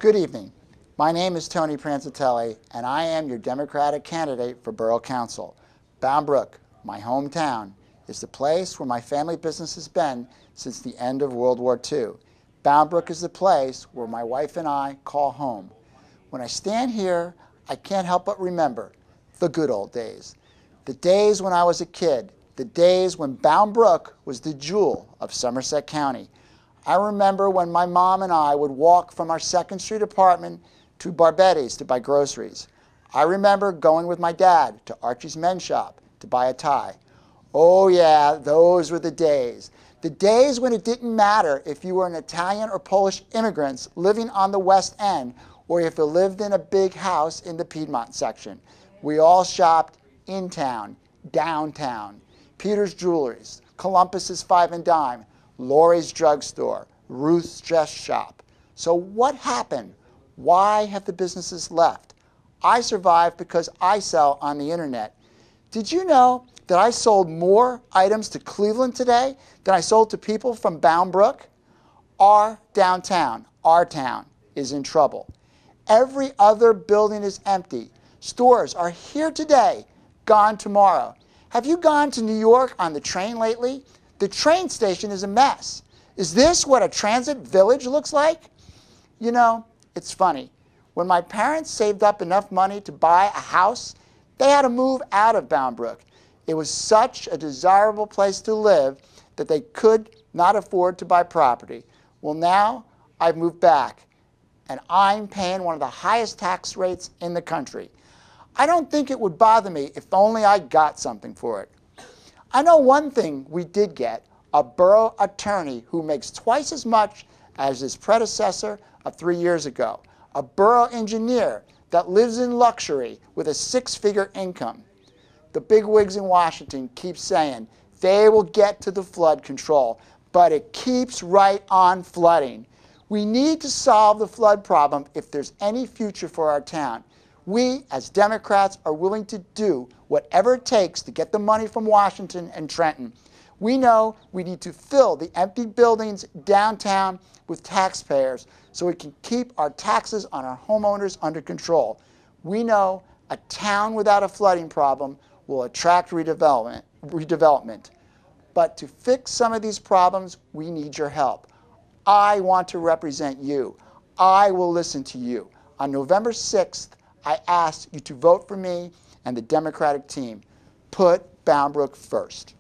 Good evening. My name is Tony Pranzatelli, and I am your Democratic candidate for Borough Council. Bound Brook, my hometown, is the place where my family business has been since the end of World War II. Bound Brook is the place where my wife and I call home. When I stand here, I can't help but remember the good old days. The days when I was a kid, the days when Bound Brook was the jewel of Somerset County. I remember when my mom and I would walk from our 2nd Street apartment to Barbetti's to buy groceries. I remember going with my dad to Archie's Men's Shop to buy a tie. Oh yeah, those were the days. The days when it didn't matter if you were an Italian or Polish immigrant living on the West End or if you lived in a big house in the Piedmont section. We all shopped in town, downtown. Peter's Jewelries, Columbus's Five and Dime, Laurie's Drugstore, Ruth's Dress Shop. So what happened? Why have the businesses left? I survived because I sell on the internet. Did you know that I sold more items to Cleveland today than I sold to people from Bound Brook? Our downtown, our town, is in trouble. Every other building is empty. Stores are here today, gone tomorrow. Have you gone to New York on the train lately? The train station is a mess. Is this what a transit village looks like? You know, it's funny. When my parents saved up enough money to buy a house, they had to move out of Bound Brook. It was such a desirable place to live that they could not afford to buy property. Well, now I've moved back, and I'm paying one of the highest tax rates in the country. I don't think it would bother me if only I got something for it. I know one thing we did get, a borough attorney who makes twice as much as his predecessor of 3 years ago, a borough engineer that lives in luxury with a 6-figure income. The bigwigs in Washington keep saying they will get to the flood control, but it keeps right on flooding. We need to solve the flood problem if there's any future for our town. We, as Democrats, are willing to do whatever it takes to get the money from Washington and Trenton. We know we need to fill the empty buildings downtown with taxpayers so we can keep our taxes on our homeowners under control. We know a town without a flooding problem will attract redevelopment. But to fix some of these problems, we need your help. I want to represent you. I will listen to you. On November 6th, I ask you to vote for me and the Democratic team. Put Bound Brook first.